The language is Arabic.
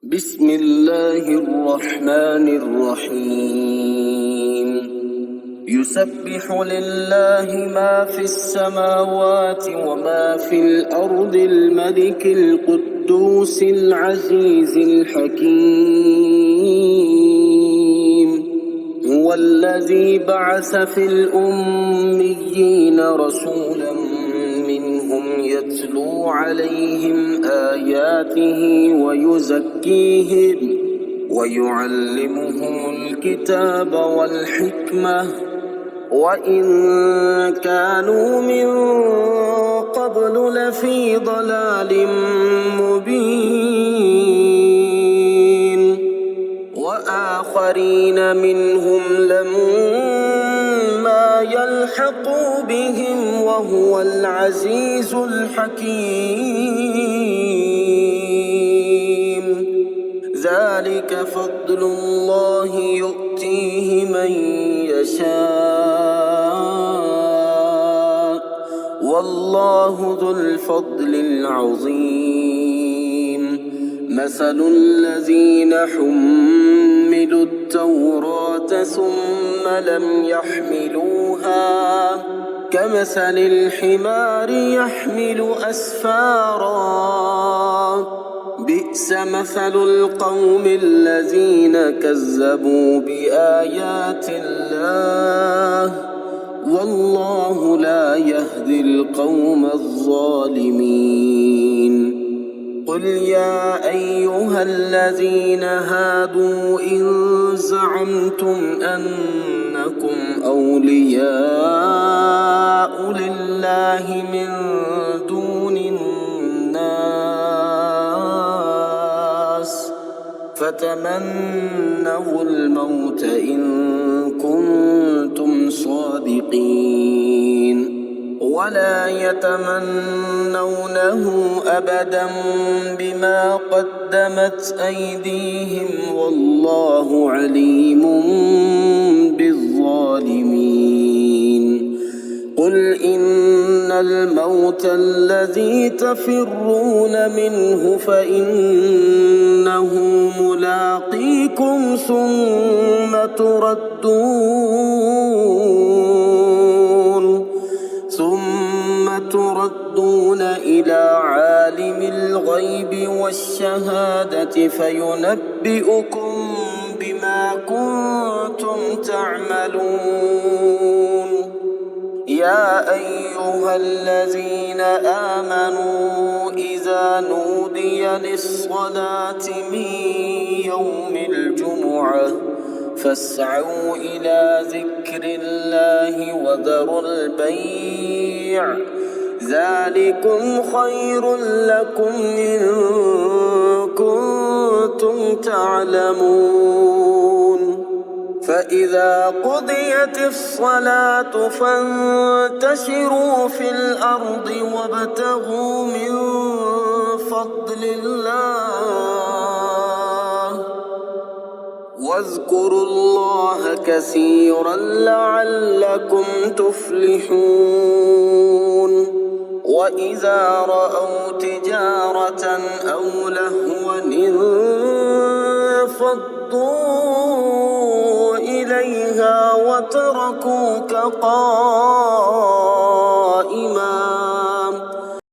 بسم الله الرحمن الرحيم. يسبح لله ما في السماوات وما في الأرض الملك القدوس العزيز الحكيم. هو الذي بعث في الأميين رسولا منهم يتلو عليهم آياته ويزكيهم ويعلمهم الكتاب والحكمة وإن كانوا من قبل لفي ضلال مبين وآخرين منهم لما يلحقوا بهم وهو العزيز الحكيم. ذلك فضل الله يؤتيه من يشاء والله ذو الفضل العظيم. مثل الذين حملوا التوراة ثم لم يحملوها كمثل الحمار يحمل أسفارا بئس مثل القوم الذين كذبوا بآيات الله والله لا يهدي القوم الظالمين. قل يا أيها الذين هادوا إن زعمتم أنكم أولياء لله من دون الناس فتمنوا الموت إن كنتم صادقين ولا يتمنونه أبدا بما قدمت أيديهم والله عليم بالظالمين. قل إن الموت الذي تفرون منه فإنه ملاقيكم ثم تردون إلى عالم الغيب والشهادة فينبئكم بما كنتم تعملون. يا أيها الذين آمنوا إذا نودي للصلاة من يوم الجمعة فاسعوا إلى ذكر الله وذروا البيع ذلكم خير لكم إن كنتم تعلمون. فإذا قضيت الصلاة فانتشروا في الأرض وابتغوا من فضل الله واذكروا الله كثيرا لعلكم تفلحون. وإذا رأوا تجارة أو لهوا انفضوا إليها وتركوك قائما